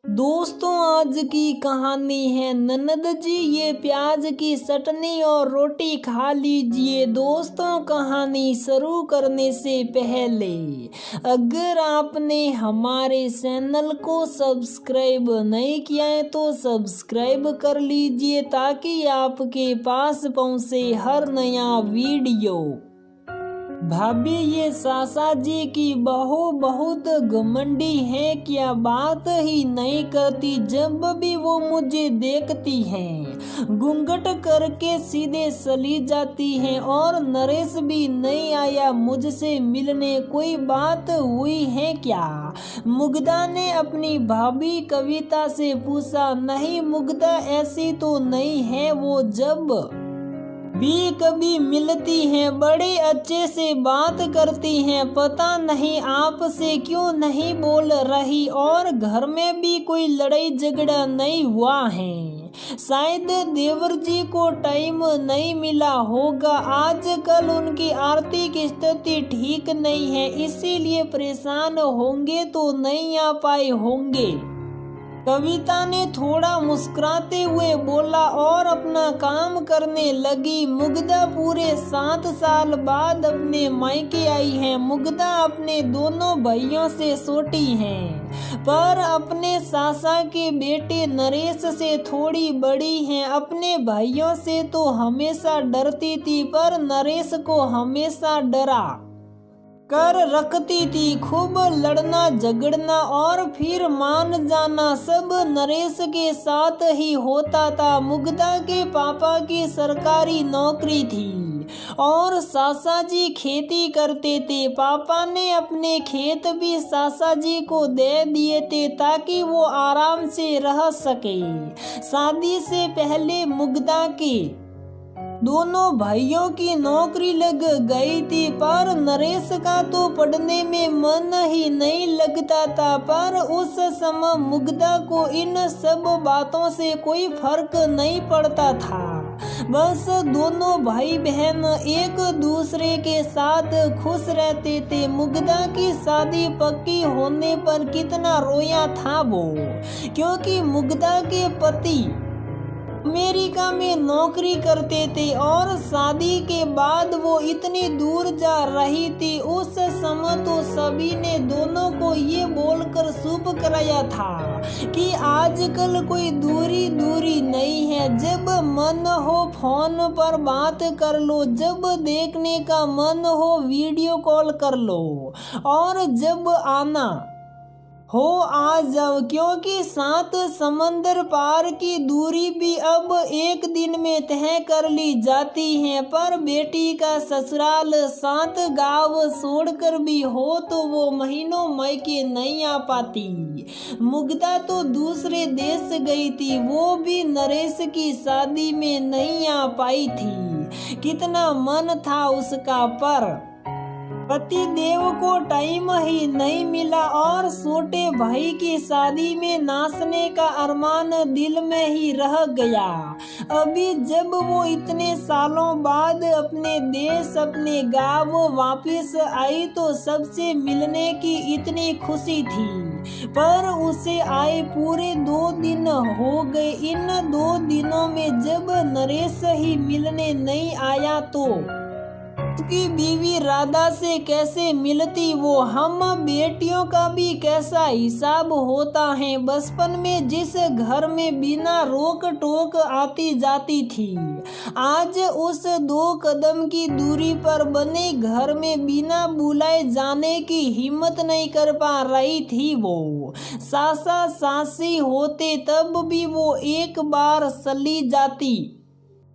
दोस्तों, आज की कहानी है ननद जी ये प्याज की चटनी और रोटी खा लीजिए। दोस्तों, कहानी शुरू करने से पहले अगर आपने हमारे चैनल को सब्सक्राइब नहीं किया है तो सब्सक्राइब कर लीजिए ताकि आपके पास पहुंचे हर नया वीडियो। भाभी, ये सासा जी की बहू बहुत घमंडी है, क्या बात ही नहीं करती। जब भी वो मुझे देखती हैं घूंघट करके सीधे चली जाती हैं। और नरेश भी नहीं आया मुझसे मिलने, कोई बात हुई है क्या? मुग्धा ने अपनी भाभी कविता से पूछा। नहीं मुग्धा, ऐसी तो नहीं है वो, जब भी कभी मिलती हैं बड़े अच्छे से बात करती हैं। पता नहीं आपसे क्यों नहीं बोल रही, और घर में भी कोई लड़ाई झगड़ा नहीं हुआ है। शायद देवर जी को टाइम नहीं मिला होगा। आजकल उनकी आर्थिक स्थिति ठीक नहीं है, इसीलिए परेशान होंगे तो नहीं आ पाए होंगे। कविता ने थोड़ा मुस्कुराते हुए बोला और अपना काम करने लगी। मुग्धा पूरे 7 साल बाद अपने मायके आई है। मुग्धा अपने दोनों भाइयों से छोटी हैं, पर अपने सासा के बेटे नरेश से थोड़ी बड़ी हैं। अपने भाइयों से तो हमेशा डरती थी, पर नरेश को हमेशा डरा कर रखती थी। खूब लड़ना झगड़ना और फिर मान जाना सब नरेश के साथ ही होता था। मुग्धा के पापा की सरकारी नौकरी थी और सासा जी खेती करते थे। पापा ने अपने खेत भी सासा जी को दे दिए थे ताकि वो आराम से रह सके। शादी से पहले मुग्धा के दोनों भाइयों की नौकरी लग गई थी, पर नरेश का तो पढ़ने में मन ही नहीं लगता था। पर उस समय मुग्धा को इन सब बातों से कोई फर्क नहीं पड़ता था। बस दोनों भाई बहन एक दूसरे के साथ खुश रहते थे। मुग्धा की शादी पक्की होने पर कितना रोया था वो, क्योंकि मुग्धा के पति अमेरिका में नौकरी करते थे और शादी के बाद वो इतनी दूर जा रही थी। उस समय तो सभी ने दोनों को ये बोलकर शुभ कराया था कि आजकल कोई दूरी दूरी नहीं है। जब मन हो फोन पर बात कर लो, जब देखने का मन हो वीडियो कॉल कर लो, और जब आना हो आ जाओ, क्योंकि 7 समंदर पार की दूरी भी अब एक दिन में तय कर ली जाती है। पर बेटी का ससुराल 7 गांव छोड़कर भी हो तो वो महीनों मायके नहीं आ पाती। मुग्धा तो दूसरे देश गई थी, वो भी नरेश की शादी में नहीं आ पाई थी। कितना मन था उसका, पर पति देव को टाइम ही नहीं मिला और छोटे भाई की शादी में नाचने का अरमान दिल में ही रह गया। अभी जब वो इतने सालों बाद अपने देश अपने गांव वापस आई तो सबसे मिलने की इतनी खुशी थी, पर उसे आए पूरे 2 दिन हो गए। इन 2 दिनों में जब नरेश ही मिलने नहीं आया तो उसकी बीवी राधा से कैसे मिलती वो। हम बेटियों का भी कैसा हिसाब होता है। बचपन में जिस घर में बिना रोक टोक आती जाती थी, आज उस 2 कदम की दूरी पर बने घर में बिना बुलाए जाने की हिम्मत नहीं कर पा रही थी वो। सासा सासी होते तब भी वो एक बार चली जाती,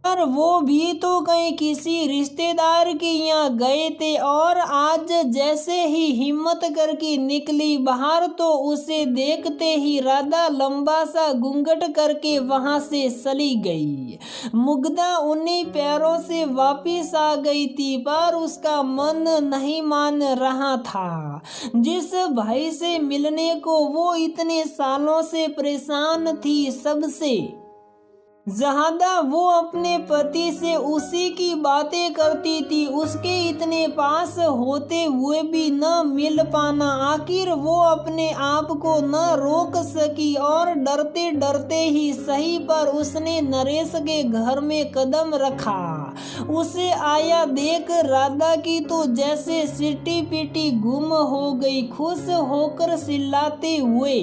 पर वो भी तो कहीं किसी रिश्तेदार के यहाँ गए थे। और आज जैसे ही हिम्मत करके निकली बाहर तो उसे देखते ही राधा लंबा सा घूंघट करके वहां से चली गई। मुग्धा उन्हीं पैरों से वापिस आ गई थी, पर उसका मन नहीं मान रहा था। जिस भाई से मिलने को वो इतने सालों से परेशान थी, सबसे जहादा वो अपने पति से उसी की बातें करती थी, उसके इतने पास होते हुए भी न मिल पाना। आखिर वो अपने आप को न रोक सकी और डरते डरते ही सही पर उसने नरेश के घर में कदम रखा। उसे आया देख राधा की तो जैसे सिटी पिटी गुम हो गई, खुश होकर चिल्लाते हुए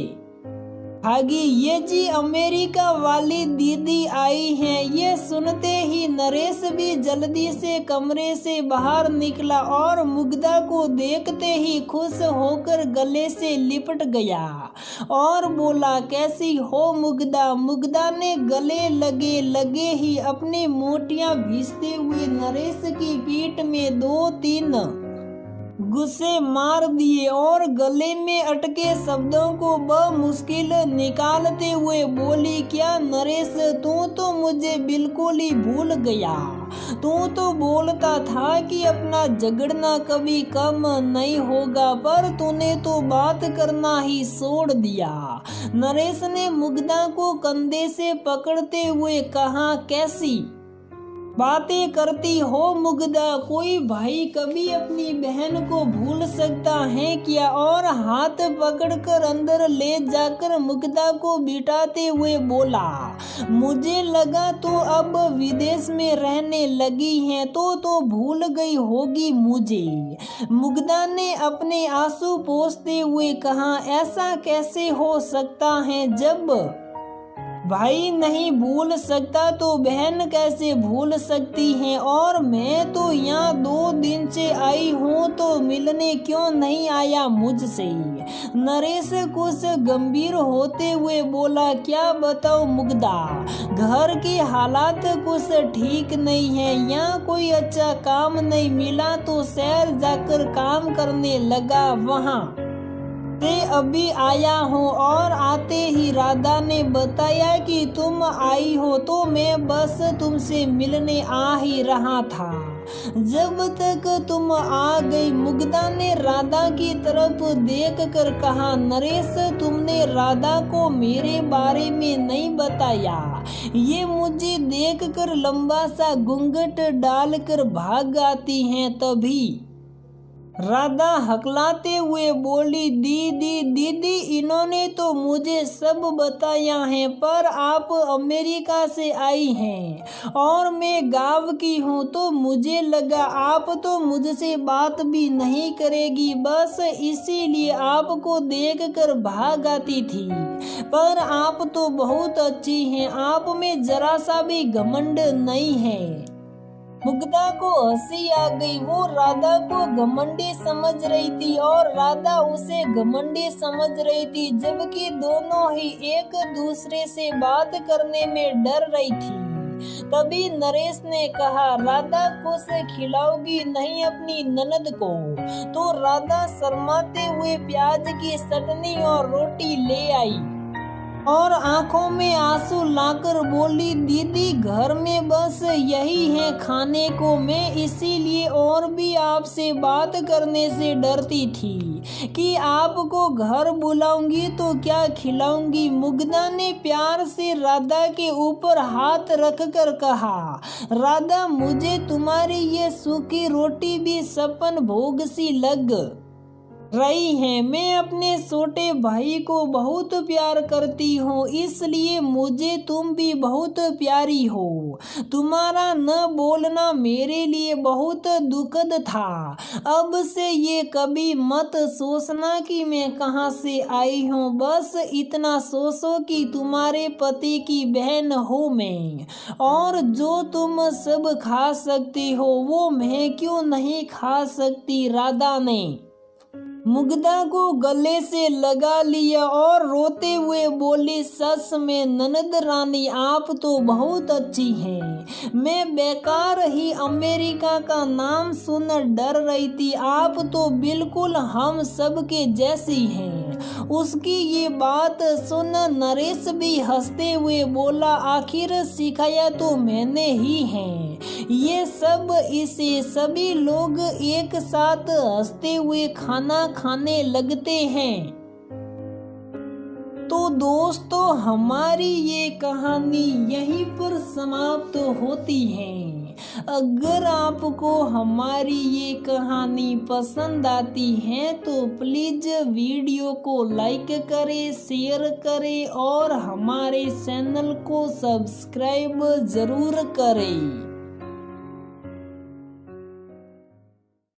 भागी, ये जी अमेरिका वाली दीदी आई हैं। ये सुनते ही नरेश भी जल्दी से कमरे से बाहर निकला और मुग्धा को देखते ही खुश होकर गले से लिपट गया और बोला, कैसी हो मुग्धा। मुग्धा ने गले लगे लगे ही अपनी मोटियां भींचते हुए नरेश की पीठ में 2-3 गुस्से मार दिए और गले में अटके शब्दों को बमुश्किल निकालते हुए बोली, क्या नरेश, तू तो मुझे बिल्कुल ही भूल गया। तू तो बोलता था कि अपना झगड़ना कभी कम नहीं होगा, पर तूने तो बात करना ही छोड़ दिया। नरेश ने मुग्धा को कंधे से पकड़ते हुए कहा, कैसी बातें करती हो मुग्धा, कोई भाई कभी अपनी बहन को भूल सकता है क्या। और हाथ पकड़कर अंदर ले जाकर मुग्धा को बिठाते हुए बोला, मुझे लगा तो अब विदेश में रहने लगी है तो भूल गई होगी मुझे। मुग्धा ने अपने आंसू पोंछते हुए कहा, ऐसा कैसे हो सकता है, जब भाई नहीं भूल सकता तो बहन कैसे भूल सकती है। और मैं तो यहाँ 2 दिन से आई हूँ तो मिलने क्यों नहीं आया मुझसे। नरेश कुछ गंभीर होते हुए बोला, क्या बताओ मुग्धा, घर की हालात कुछ ठीक नहीं है। यहाँ कोई अच्छा काम नहीं मिला तो शहर जाकर काम करने लगा, वहाँ से अभी आया हूँ। और आते ही राधा ने बताया कि तुम आई हो तो मैं बस तुमसे मिलने आ ही रहा था, जब तक तुम आ गई। मुग्धा ने राधा की तरफ देखकर कहा, नरेश, तुमने राधा को मेरे बारे में नहीं बताया। ये मुझे देखकर लंबा सा घूंघट डालकर भाग आती हैं। तभी राधा हकलाते हुए बोली, दीदी, इन्होंने तो मुझे सब बताया है, पर आप अमेरिका से आई हैं और मैं गांव की हूँ तो मुझे लगा आप तो मुझसे बात भी नहीं करेगी, बस इसीलिए आपको देखकर भाग आती थी। पर आप तो बहुत अच्छी हैं, आप में जरा सा भी घमंड नहीं है। मुग्धा को हंसी आ गई। वो राधा को घमंडी समझ रही थी और राधा उसे घमंडी समझ रही थी, जबकि दोनों ही एक दूसरे से बात करने में डर रही थी। तभी नरेश ने कहा, राधा कुछ खिलाओगी नहीं अपनी ननद को। तो राधा शर्माते हुए प्याज की चटनी और रोटी ले आई और आंखों में आंसू लाकर बोली, दीदी, घर में बस यही है खाने को। मैं इसीलिए और भी आपसे बात करने से डरती थी कि आपको घर बुलाऊंगी तो क्या खिलाऊंगी। मुग्धा ने प्यार से राधा के ऊपर हाथ रखकर कहा, राधा, मुझे तुम्हारी ये सूखी रोटी भी सपन भोग सी लग रही है। मैं अपने छोटे भाई को बहुत प्यार करती हूँ, इसलिए मुझे तुम भी बहुत प्यारी हो। तुम्हारा न बोलना मेरे लिए बहुत दुखद था। अब से ये कभी मत सोचना कि मैं कहाँ से आई हूँ, बस इतना सोचो कि तुम्हारे पति की बहन हूँ मैं, और जो तुम सब खा सकती हो वो मैं क्यों नहीं खा सकती। राधा ने मुग्धा को गले से लगा लिया और रोते हुए बोली, सच में ननद रानी, आप तो बहुत अच्छी हैं। मैं बेकार ही अमेरिका का नाम सुन डर रही थी, आप तो बिल्कुल हम सब के जैसी हैं। उसकी ये बात सुन नरेश भी हंसते हुए बोला, आखिर सिखाया तो मैंने ही है ये सब। इसे सभी लोग एक साथ हंसते हुए खाना खाने लगते हैं। तो दोस्तों हमारी ये कहानी यहीं पर समाप्त होती है। अगर आपको हमारी ये कहानी पसंद आती है तो प्लीज़ वीडियो को लाइक करें, शेयर करें और हमारे चैनल को सब्सक्राइब ज़रूर करें।